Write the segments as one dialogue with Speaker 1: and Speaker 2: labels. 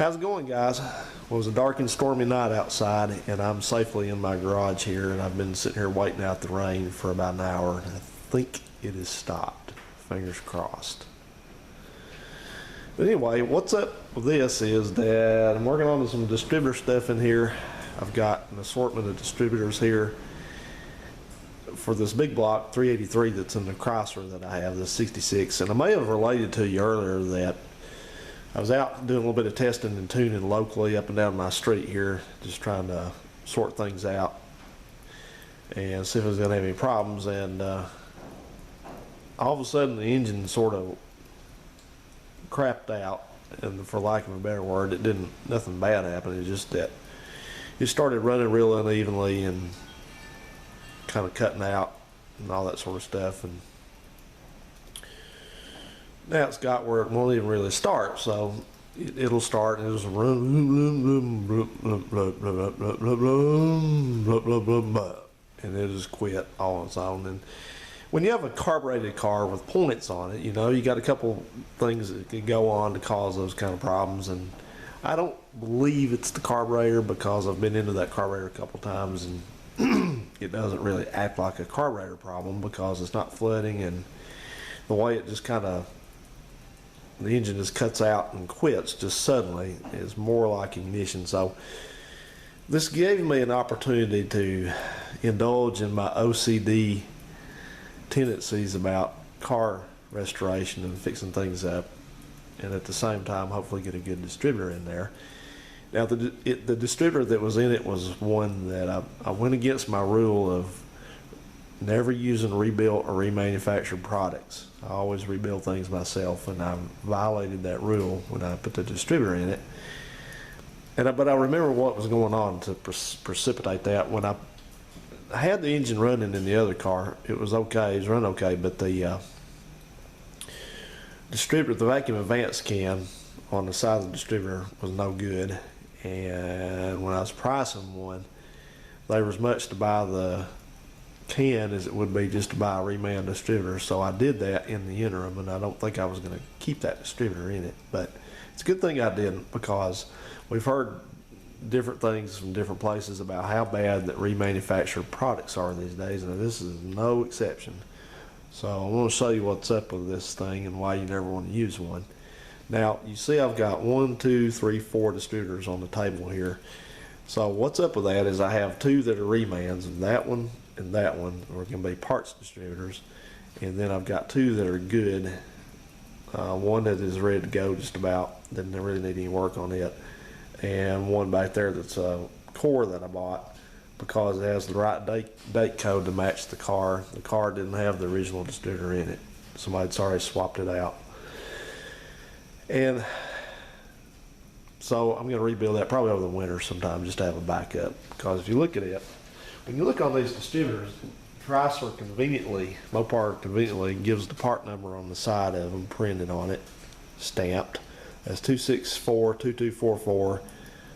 Speaker 1: How's it going, guys? Well, it was a dark and stormy night outside, and I'm safely in my garage here, and I've been sitting here waiting out the rain for about an hour, and I think it has stopped. Fingers crossed. But anyway, what's up with this is that I'm working on some distributor stuff in here. I've got an assortment of distributors here for this big block 383 that's in the Chrysler that I have, the 66, and I may have related to you earlier that I was out doing a little bit of testing and tuning locally up and down my street here, just trying to sort things out and see if I was going to have any problems. And all of a sudden the engine sort of crapped out, and for lack of a better word, it didn't, nothing bad happened. It's just that it started running real unevenly and kind of cutting out and all that sort of stuff. And now it's got where it won't even really start, so it'll start and it'll just run, and it'll just quit all on its own. And when you have a carbureted car with points on it, you know, you got a couple things that can go on to cause those kind of problems. And I don't believe it's the carburetor, because I've been into that carburetor a couple times, and it doesn't really act like a carburetor problem because it's not flooding, and the way it just kind of, the engine just cuts out and quits just suddenly is more like ignition. So this gave me an opportunity to indulge in my OCD tendencies about car restoration and fixing things up, and at the same time hopefully get a good distributor in there. Now the distributor that was in it was one that I went against my rule of never using rebuilt or remanufactured products. I always rebuild things myself, and I violated that rule when I put the distributor in it. But I remember what was going on to precipitate that. When I had the engine running in the other car, it was okay, it was running okay, but the distributor, the vacuum advance can on the side of the distributor was no good. And when I was pricing one, there was much to buy the can as it would be just to buy a reman distributor. So I did that in the interim, and I don't think I was going to keep that distributor in it, but it's a good thing I didn't, because we've heard different things from different places about how bad that remanufactured products are these days, and this is no exception. So I'm going to show you what's up with this thing and why you never want to use one. Now you see I've got 1, 2, 3, 4 distributors on the table here. So what's up with that is I have 2 that are remans, and that one are going to be parts distributors, and then I've got 2 that are good. One that is ready to go just about, didn't really need any work on it, and one back there that's a core that I bought because it has the right date code to match the car. The car didn't have the original distributor in it. Somebody's already swapped it out. And so I'm going to rebuild that probably over the winter sometime just to have a backup, because if you look at it, when you look on these distributors, Chrysler conveniently, Mopar conveniently gives the part number on the side of them printed on it, stamped. That's 264, 2244,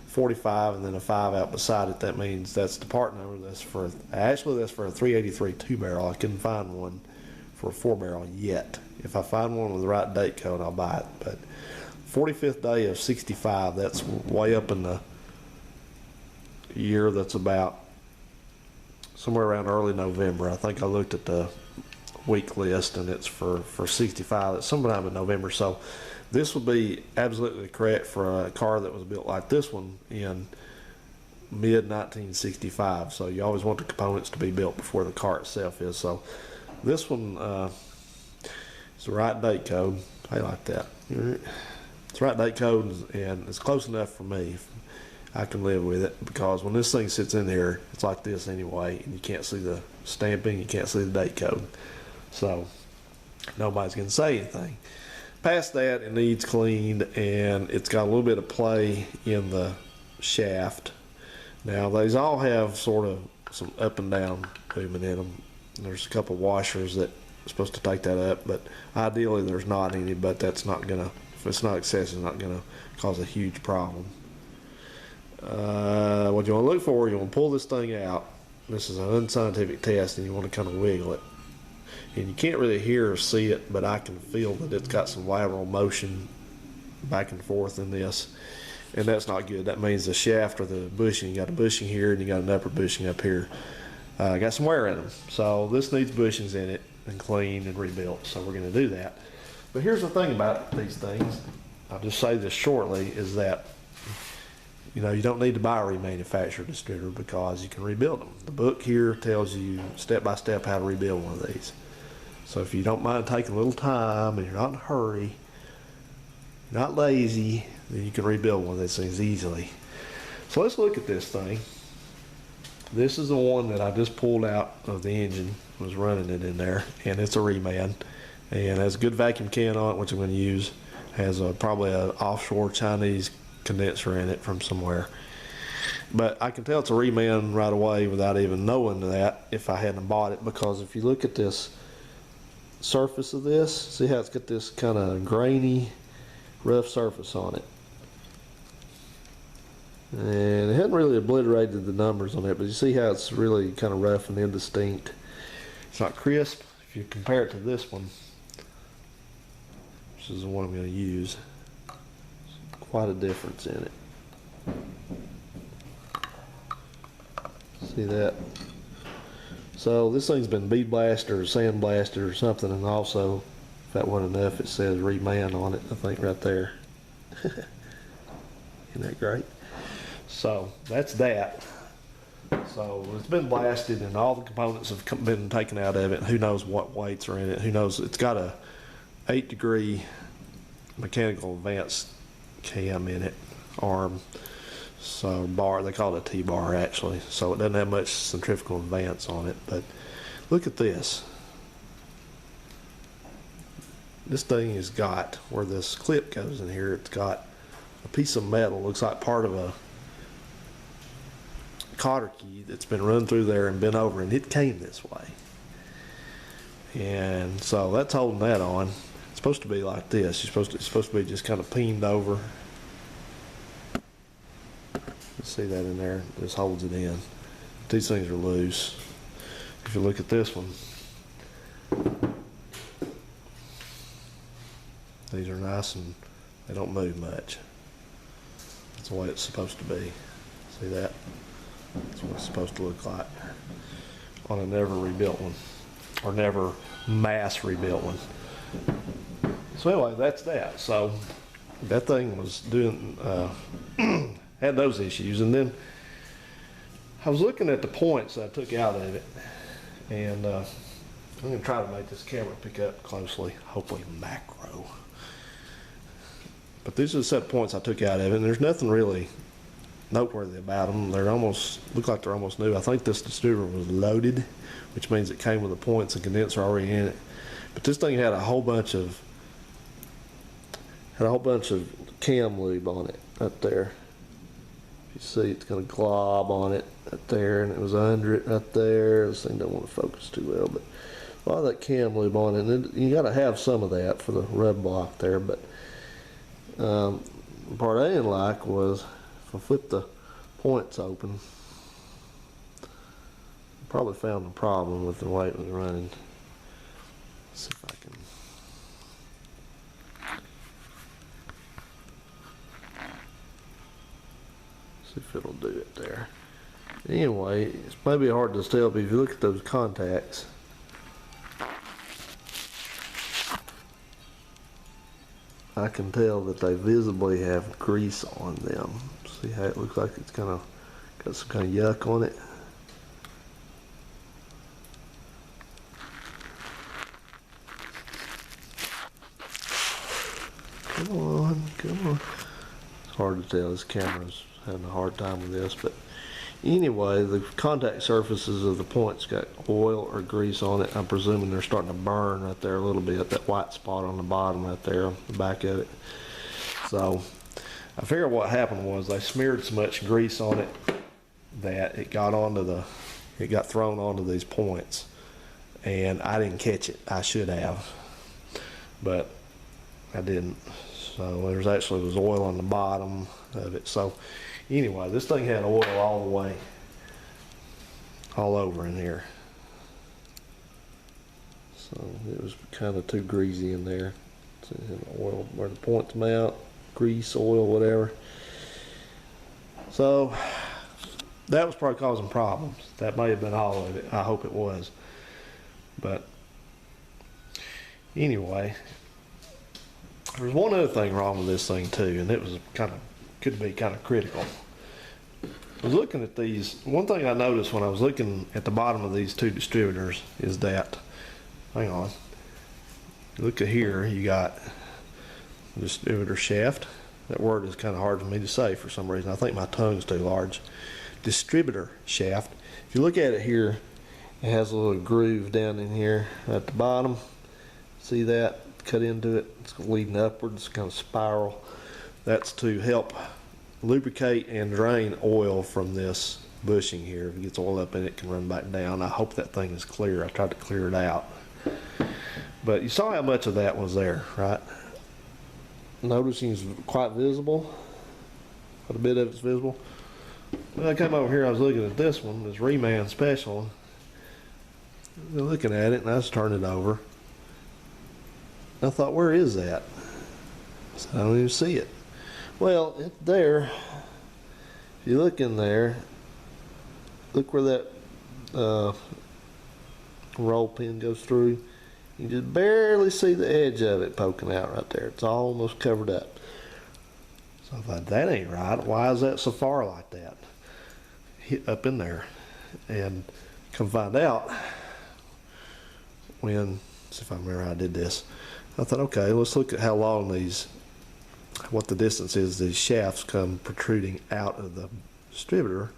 Speaker 1: 45, and then a 5 out beside it. That means that's the part number. That's for, actually that's for a 383 2-barrel. I couldn't find one for a 4-barrel yet. If I find one with the right date code, I'll buy it. But 45th day of 65, that's way up in the year. That's about somewhere around early November. I think I looked at the week list, and it's for 65. It's sometime in November. So this would be absolutely correct for a car that was built like this one in mid 1965. So you always want the components to be built before the car itself is. So this one is the right date code. I like that. It's the right date code, and it's close enough for me. I can live with it, because when this thing sits in here, it's like this anyway, and you can't see the stamping, you can't see the date code, so nobody's going to say anything. Past that, it needs cleaned, and it's got a little bit of play in the shaft. Now these all have sort of some up and down movement in them. There's a couple washers that are supposed to take that up, but ideally there's not any, but that's not going to, if it's not excessive, it's not going to cause a huge problem. What you want to look for, you want to pull this thing out. This is an unscientific test, and you want to kind of wiggle it. And you can't really hear or see it, but I can feel that it's got some lateral motion back and forth in this. and that's not good. That means the shaft or the bushing, you got a bushing here and you got an upper bushing up here. Got some wear in them. So this needs bushings in it and cleaned and rebuilt. So we're going to do that. But here's the thing about these things. I'll just say this shortly, is that you don't need to buy a remanufactured distributor because you can rebuild them. The book here tells you step by step how to rebuild one of these. So if you don't mind taking a little time and you're not in a hurry, you're not lazy, then you can rebuild one of these things easily. So let's look at this thing. This is the one that I just pulled out of the engine, was running it in there, and it's a reman, and has a good vacuum can on it, which I'm going to use. Has probably an offshore Chinese condenser in it from somewhere. But I can tell it's a reman right away without even knowing that if I hadn't bought it, because if you look at this surface of this, see how it's got this kind of grainy, rough surface on it. And it hadn't really obliterated the numbers on it, but you see how it's really kind of rough and indistinct. It's not crisp. If you compare it to this one, which is the one I'm going to use, quite a difference in it. See that? So this thing's been bead blasted or sand blasted or something, and also, if that wasn't enough, it says reman on it, I think right there. Isn't that great? So that's that. So it's been blasted and all the components have been taken out of it. Who knows what weights are in it? Who knows? It's got a 8-degree mechanical advance cam in it, arm. So bar, they call it a T-bar actually. So it doesn't have much centrifugal advance on it. But look at this. This thing has got, where this clip goes in here, it's got a piece of metal, looks like part of a cotter key that's been run through there and bent over, and it came this way. And so that's holding that on. It's supposed to be like this. It's supposed to be just kind of peened over. You see that in there? It just holds it in. These things are loose. If you look at this one, these are nice and they don't move much. That's the way it's supposed to be. See that? That's what it's supposed to look like on a never rebuilt one, or never mass rebuilt one. So anyway, that's that. So that thing was doing, had those issues. And then I was looking at the points I took out of it, and I'm going to try to make this camera pick up closely, hopefully macro. But these are the set of points I took out of it, and there's nothing really noteworthy about them. They're almost, look like they're almost new. I think this distributor was loaded, which means it came with the points and condenser already in it. But this thing had a whole bunch of cam lube on it up there. You see, it's got a glob on it up there, and it was under it right there. This thing don't want to focus too well, but a lot of that cam lube on it. And you got to have some of that for the rub block there. But the part I didn't like was, if I flip the points open, I probably found the problem with the way it was running. Let's see if I can. See if it'll do it there. Anyway, it's maybe hard to tell, but if you look at those contacts, I can tell that they visibly have grease on them. See how it looks like it's kind of got some kind of yuck on it. Come on, come on. It's hard to tell. This camera's having a hard time with this, but anyway, the contact surfaces of the points got oil or grease on it. I'm presuming they're starting to burn right there a little bit, that white spot on the bottom right there on the back of it. So I figured what happened was they smeared so much grease on it that it got thrown onto these points, and I didn't catch it. I should have, but I didn't. So there was oil on the bottom of it. So anyway, this thing had oil all the way, all over in here. So it was kind of too greasy in there. So oil where the points mount, grease, oil, whatever. So that was probably causing problems. That may have been all of it. I hope it was. But anyway, there's one other thing wrong with this thing too, and it was could be kind of critical. I was looking at these. One thing I noticed when I was looking at the bottom of these two distributors is that, hang on, look at here, you got distributor shaft. That word is kind of hard for me to say for some reason. I think my tongue's too large. Distributor shaft. If you look at it here, it has a little groove down in here at the bottom. See that? Cut into it. It's leading upwards, kind of spiral. That's to help lubricate and drain oil from this bushing here. If it gets oil up in it, it can run back down. I hope that thing is clear. I tried to clear it out. But you saw how much of that was there, right? Noticing it's quite visible. Quite a bit of it's visible. When I come over here, I was looking at this one, this Reman Special. Looking at it, and I just turned it over. I thought, where is that? So I don't even see it. Well, it's there. If you look in there, look where that roll pin goes through. You just barely see the edge of it poking out right there. It's almost covered up. So I thought, that ain't right. Why is that so far like that? Hit up in there. And come find out, when, see if I remember how I did this. I thought, okay, let's look at how long these, what the distance is these shafts come protruding out of the distributor.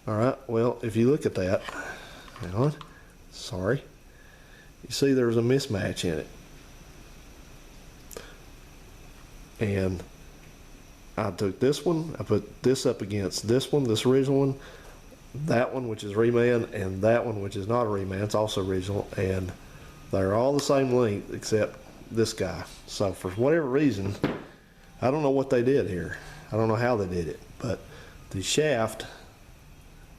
Speaker 1: All right, well, if you look at that, hang on, sorry. You see there's a mismatch in it. And I took this one, I put this up against this one, this original one, that one which is Reman, and that one which is not a Reman, it's also original, and they're all the same length except this guy. So for whatever reason, I don't know what they did here. I don't know how they did it, but the shaft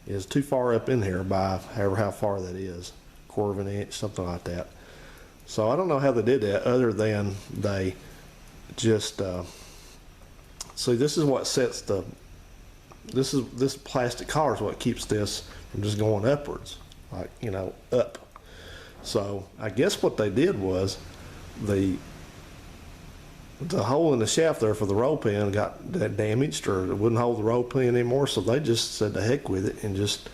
Speaker 1: is too far up in here by however how far that is. Quarter of an inch, something like that. So I don't know how they did that other than they just see, this is what sets the this plastic collar is what keeps this from just going upwards, like, you know, up. So I guess what they did was the hole in the shaft there for the roll pin got damaged, or it wouldn't hold the roll pin anymore, so they just said to heck with it and just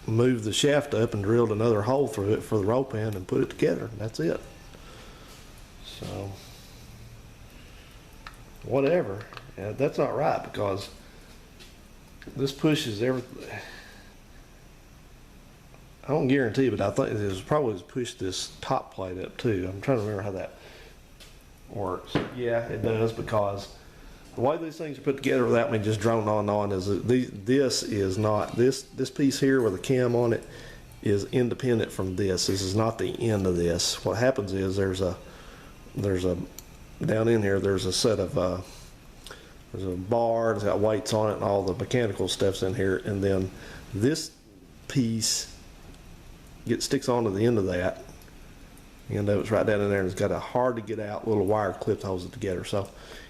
Speaker 1: moved the shaft up and drilled another hole through it for the roll pin and put it together, and that's it. So whatever. Yeah, that's not right, because this pushes everything. I don't guarantee, but I think it was probably pushed this top plate up too. I'm trying to remember how that works. Yeah, it does, because the way these things are put together without me just droning on is that this is not, this piece here with a cam on it is independent from this. This is not the end of this. What happens is there's a down in here there's a set of there's a bar, it's got weights on it and all the mechanical stuff's in here, and then this piece sticks onto the end of that. You know, it's right down in there, and it's got a hard to get out little wire clip holds it together. So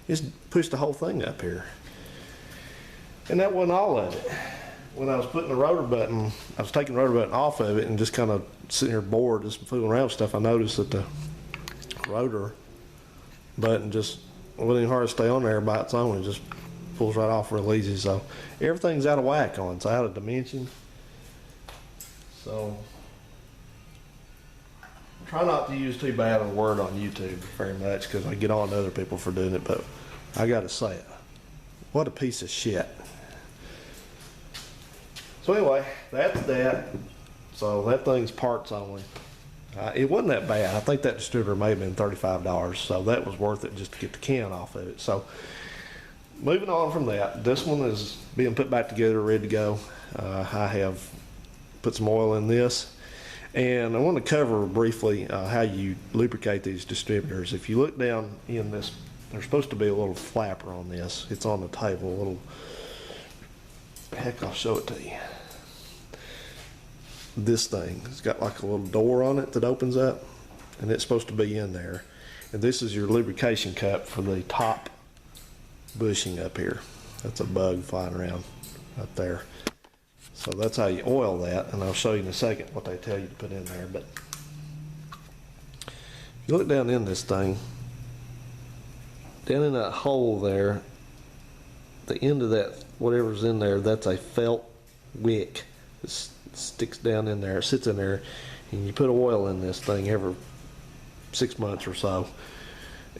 Speaker 1: it's pushed the whole thing up here. And that wasn't all of it. When I was putting the rotor button, I was taking the rotor button off of it and just kind of sitting here bored, just fooling around with stuff. I noticed that the rotor button just wasn't even hard to stay on there by its own. It just pulls right off real easy. So everything's out of whack on it. It's out of dimension. So try not to use too bad a word on YouTube very much, because I get on to other people for doing it, but I gotta say it. What a piece of shit. So anyway, that's that. So that thing's parts only. It wasn't that bad. I think that distributor may have been $35, so that was worth it just to get the can off of it. So moving on from that, this one is being put back together, ready to go. I have put some oil in this. And I want to cover briefly how you lubricate these distributors. If you look down in this, there's supposed to be a little flapper on this. It's on the table, a little, heck, I'll show it to you. This thing, it's got like a little door on it that opens up, and it's supposed to be in there. And this is your lubrication cup for the top bushing up here. That's a bug flying around right there. So that's how you oil that, and I'll show you in a second what they tell you to put in there. But if you look down in this thing, down in that hole there, the end of that, whatever's in there, that's a felt wick. It sticks down in there, it sits in there, and you put oil in this thing every 6 months or so.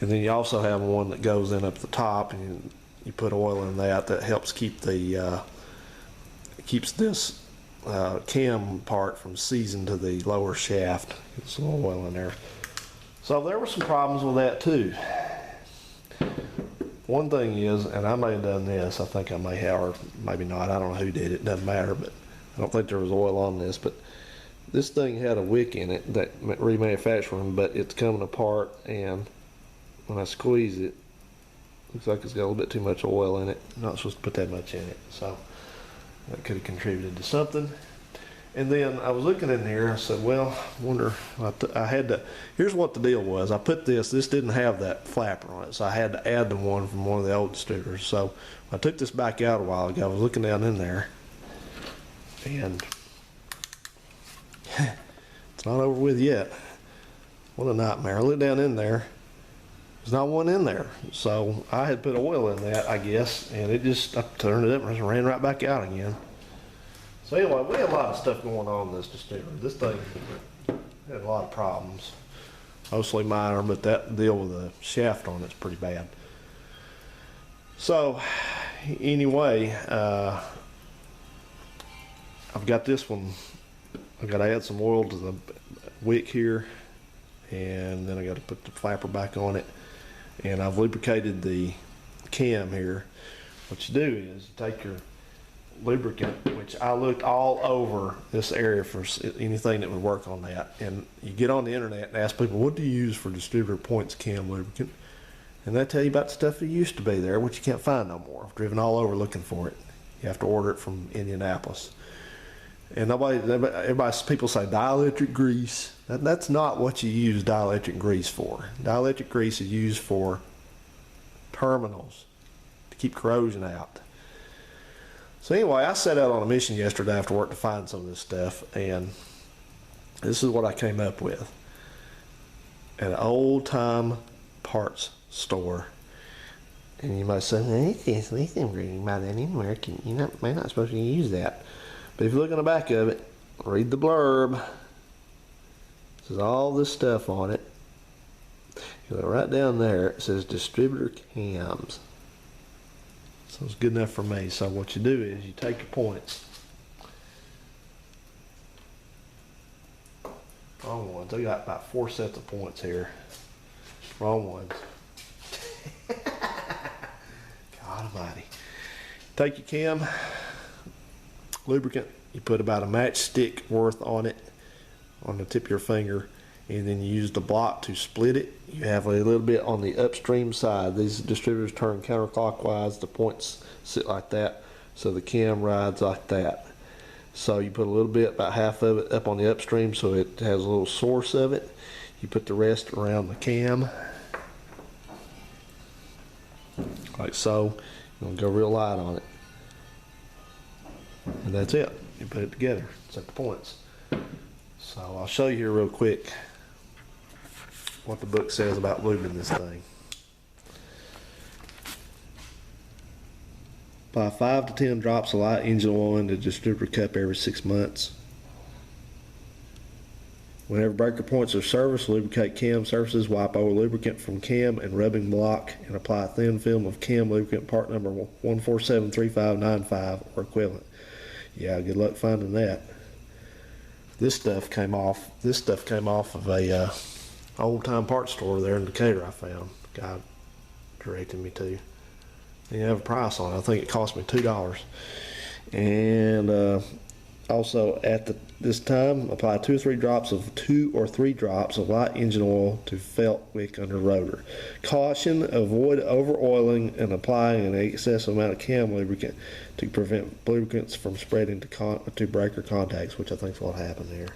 Speaker 1: And then you also have one that goes in up the top, and you put oil in that helps keep the keeps this cam part from seizing to the lower shaft. Get some oil in there. So there were some problems with that too. One thing is, and I may have done this, I think I may have, or maybe not, I don't know who did it, doesn't matter, but I don't think there was oil on this, but this thing had a wick in it that remanufactured, but it's coming apart, and when I squeeze it, looks like it's got a little bit too much oil in it. I'm not supposed to put that much in it, so that could have contributed to something. And then I was looking in there, I said, well, I wonder, I had to, here's what the deal was. I put this didn't have that flapper on it, so I had to add the one from one of the old distributors. So I took this back out a while ago. I was looking down in there, and it's not over with yet. What a nightmare. I looked down in there. There's not one in there. So I had put oil in that, I guess, and it just, I turned it up and it ran right back out again. So anyway, we had a lot of stuff going on in this distributor. This thing had a lot of problems. Mostly minor, but that deal with the shaft on it's pretty bad. So anyway, I've got this one. I've got to add some oil to the wick here, and then I got to put the flapper back on it. And I've lubricated the cam here. What you do is you take your lubricant, which I looked all over this area for anything that would work on that, and you get on the internet and ask people, what do you use for distributor points cam lubricant, and they tell you about the stuff that used to be there, which you can't find no more. I've driven all over looking for it. You have to order it from Indianapolis, and people say dielectric grease. That's not what you use dielectric grease for. Dielectric grease is used for terminals to keep corrosion out. So anyway, I set out on a mission yesterday after work to find some of this stuff, and this is what I came up with. At an old-time parts store. And you might say, hey, it's lithium green, you can buy that anywhere. You're not supposed to use that. But if you look on the back of it, read the blurb. It says all this stuff on it. You look right down there, it says distributor cams. So it's good enough for me. So what you do is you take your points. Wrong ones. I got about 4 sets of points here. Wrong ones. God almighty. Take your cam, lubricant, you put about a matchstick worth on it, on the tip of your finger, and then you use the block to split it. You have a little bit on the upstream side. These distributors turn counterclockwise. The points sit like that, so the cam rides like that. So you put a little bit, about half of it, up on the upstream so it has a little source of it. You put the rest around the cam, like so. You're going to go real light on it. And that's it. You put it together. Set the points. So I'll show you here real quick what the book says about lubing this thing. Apply 5 to 10 drops of light engine oil in the distributor cup every 6 months. Whenever breaker points are serviced, lubricate cam surfaces, wipe over lubricant from cam and rubbing block, and apply a thin film of cam lubricant part number 1473595 or equivalent. Yeah, good luck finding that. This stuff came off of a old-time parts store there in Decatur. I found. The guy directed me to. He didn't have a price on it. I think it cost me $2. And also at this time, apply 2 or 3 drops of light engine oil to felt wick under rotor. Caution: avoid over-oiling and applying an excessive amount of cam lubricant to prevent lubricants from spreading to breaker contacts, which I think is what happened here.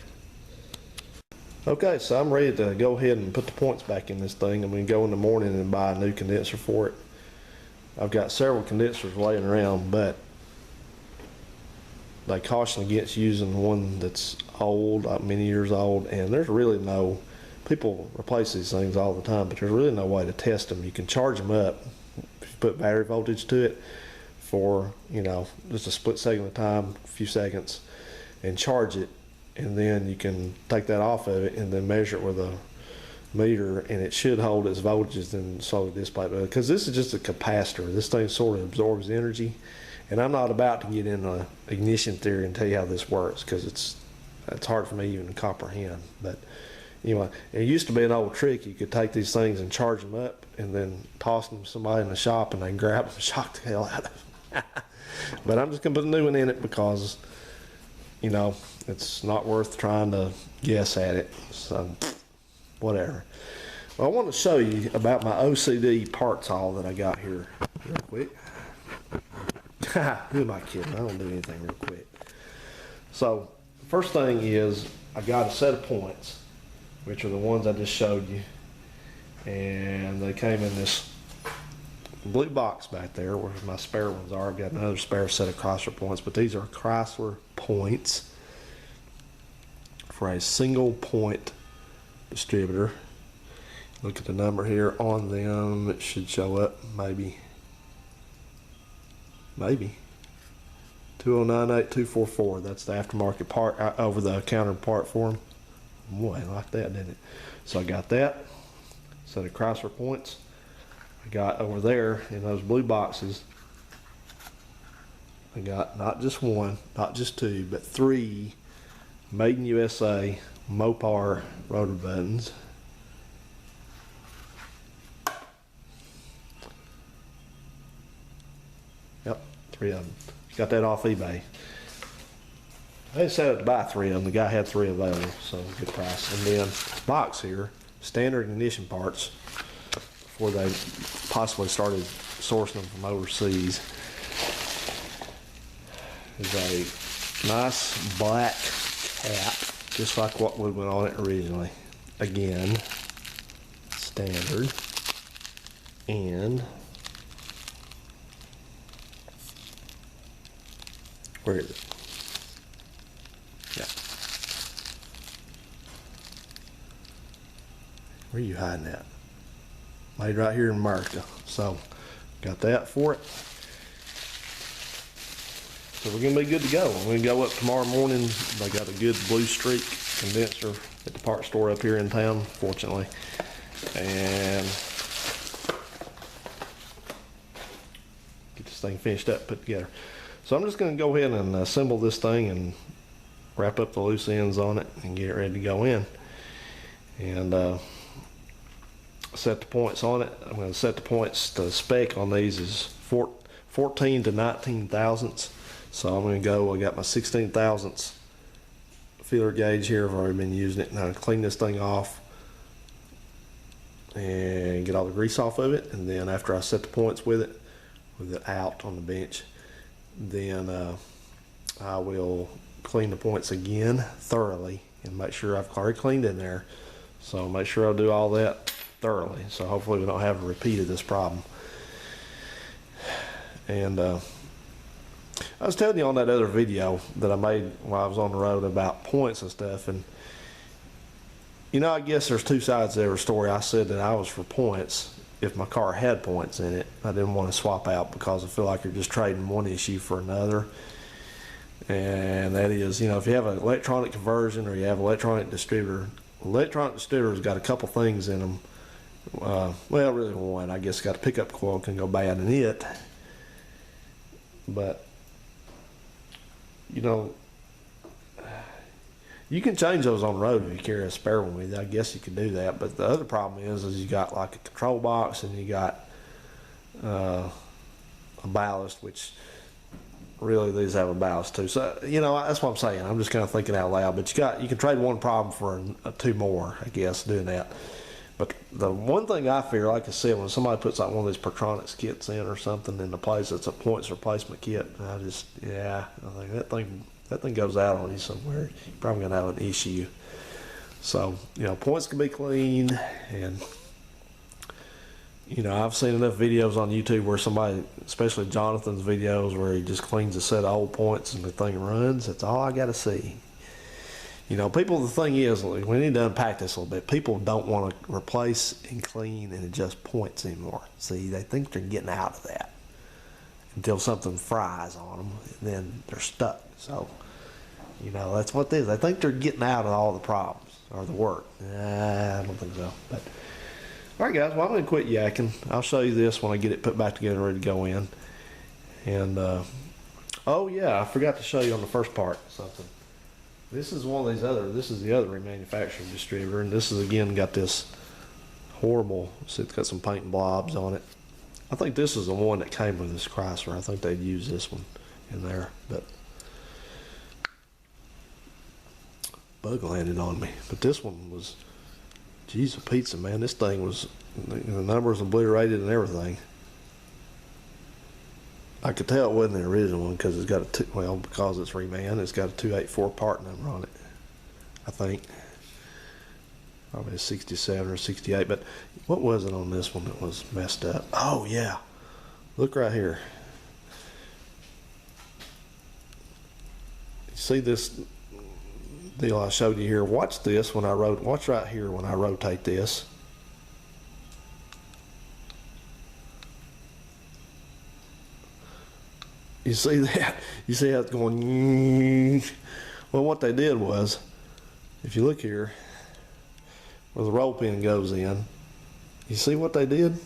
Speaker 1: Okay, so I'm ready to go ahead and put the points back in this thing. I'm going to go in the morning and buy a new condenser for it. I've got several condensers laying around, but they caution against using one that's old, like many years old, and there's really no, people replace these things all the time, but there's really no way to test them. You can charge them up if you put battery voltage to it for, you know, just a split second of time, a few seconds, and charge it, and then you can take that off of it and then measure it with a meter, and it should hold its voltages and slowly dissipate. Because this is just a capacitor. This thing sort of absorbs energy, and I'm not about to get into ignition theory and tell you how this works, because it's hard for me even to comprehend. But anyway, it used to be an old trick. You could take these things and charge them up and then toss them to somebody in the shop, and they can grab them and shock the hell out of them. But I'm just going to put a new one in it because, you know, it's not worth trying to guess at it. So whatever. Well, I want to show you about my OCD parts haul that I got here real quick. Who am I kidding? I don't do anything real quick. So first thing is I got a set of points, which are the ones I just showed you, and they came in this blue box back there where my spare ones are. I've got another spare set of Chrysler points, but these are Chrysler points for a single point distributor. Look at the number here on them. It should show up, maybe 2098244. That's the aftermarket part, over the counter part for them. Boy, I like that, didn't it? So I got that set of Chrysler points. I got over there in those blue boxes, I got not just one, not just two, but 3 Made in USA Mopar rotor buttons. Yep, 3 of them. Got that off eBay. I didn't set up to buy 3 of them. The guy had 3 available, so good price. And then box here, standard ignition parts, before they possibly started sourcing them from overseas. Is a nice black cap, just like what we went on it originally. Again, standard. And where is it? Yeah. Where are you hiding at? Made right here in America. So got that for it. So we're gonna be good to go. I'm gonna go up tomorrow morning. They got a good blue streak condenser at the parts store up here in town, fortunately. And get this thing finished up, put together. So I'm just gonna go ahead and assemble this thing and wrap up the loose ends on it and get it ready to go in. And set the points on it. I'm going to set the points, the spec on these is 14 to 19 thousandths. So I'm going to go, I got my 16 thousandths feeler gauge here. I've already been using it. Now clean this thing off and get all the grease off of it. And then after I set the points with it out on the bench, then I will clean the points again thoroughly and make sure I've already cleaned in there. So make sure I'll do all that thoroughly. So hopefully we don't have a repeat of this problem. And I was telling you on that other video that I made while I was on the road about points and stuff, and you know, I guess there's 2 sides to every story. I said that I was for points if my car had points in it. I didn't want to swap out because I feel like you're just trading one issue for another. And that is, you know, if you have an electronic conversion or you have an electronic distributor's got a couple things in them. Well, really one. I guess got a pickup coil can go bad in it. But, you know, you can change those on the road if you carry a spare one with you. I guess you could do that. But the other problem is you got like a control box and you got a ballast, which really these have a ballast too. So, you know, that's what I'm saying. I'm just kind of thinking out loud. But you can trade one problem for 2 more, I guess, doing that. But the one thing I fear, like I said, when somebody puts like one of these Pertronics kits in or something in the place that's a points replacement kit, I think that thing goes out on you somewhere. You're probably gonna have an issue. So, you know, points can be cleaned, and You know, I've seen enough videos on YouTube where somebody, especially Jonathan's videos, where he just cleans a set of old points and the thing runs. That's all I got to see. You know, people, the thing is, we need to unpack this a little bit. People don't want to replace and clean and adjust points anymore. See, they think they're getting out of that until something fries on them, and then they're stuck. So, you know, that's what it is. They think they're getting out of all the problems or the work. I don't think so. But all right, guys, well, I'm going to quit yakking. I'll show you this when I get it put back together and ready to go in. And, oh, yeah, I forgot to show you on the first part something. This is one of these this is the other remanufactured distributor, and this is, again, got this horrible, see, it's got some paint and blobs on it. I think this is the one that came with this Chrysler. I think they'd use this one in there, but bug landed on me. But this one was, geez, a pizza, man. This thing was, the numbers obliterated and everything. I could tell it wasn't the original one because it's got because it's reman, it's got a 284 part number on it, I think. Probably a 67 or 68, but what was it on this one that was messed up? Oh, yeah. Look right here. You see this deal I showed you here? Watch this when watch right here when I rotate this. You see that? You see how it's going? Well, what they did was, if you look here, where the roll pin goes in, you see what they did?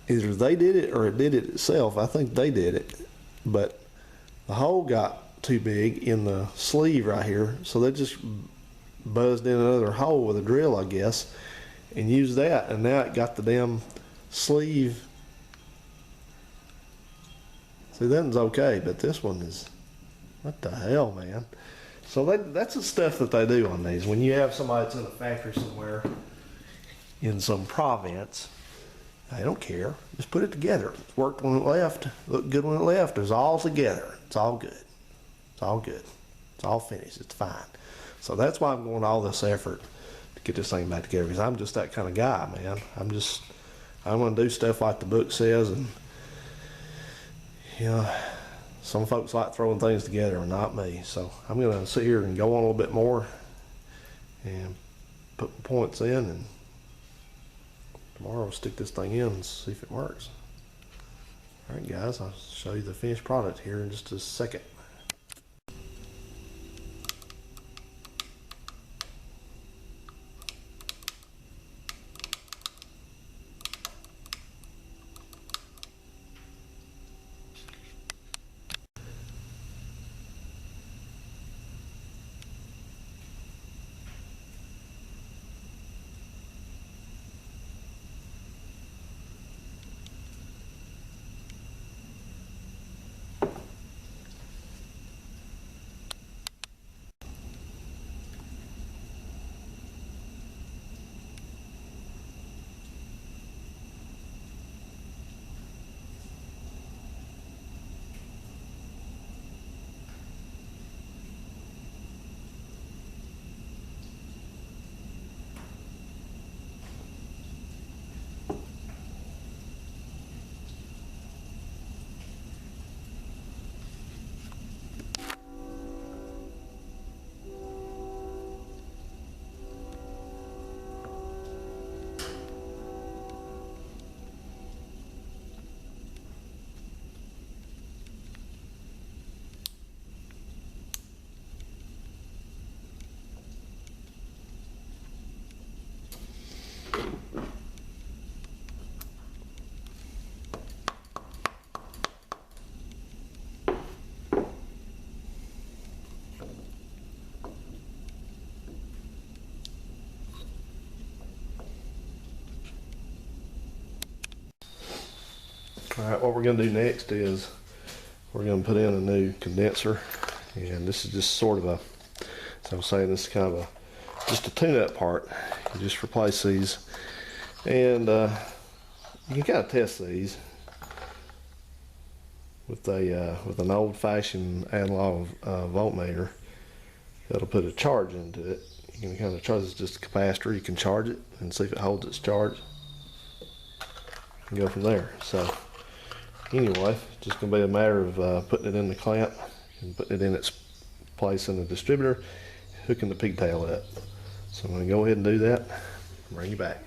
Speaker 1: Either they did it or it did it itself. I think they did it, but the hole got too big in the sleeve right here, so they just buzzed in another hole with a drill, I guess, and used that, and now it got the damn sleeve. See, that one's okay, but this one is, what the hell, man? So that's the stuff that they do on these. When you have somebody that's in a factory somewhere in some province, they don't care. Just put it together. It worked when it left, looked good when it left. It's all together. It's all good. It's all good. It's all finished. It's fine. So that's why I'm going all this effort to get this thing back together, because I'm just that kind of guy, man. I'm going to do stuff like the book says, and you know, some folks like throwing things together and not me. So I'm going to sit here and go on a little bit more and put my points in, and tomorrow I'll stick this thing in and see if it works. All right, guys, I'll show you the finished product here in just a second. All right, what we're going to do next is we're going to put in a new condenser, and this is just sort of a, as I was saying, this is kind of just a tune-up part. You just replace these, and you can kind of test these with an old-fashioned analog voltmeter. That'll put a charge into it. You can kind of charge it just a capacitor. You can charge it and see if it holds its charge and go from there. So anyway, it's just going to be a matter of putting it in the clamp and putting it in its place in the distributor, hooking the pigtail up. So I'm going to go ahead and do that and bring you back.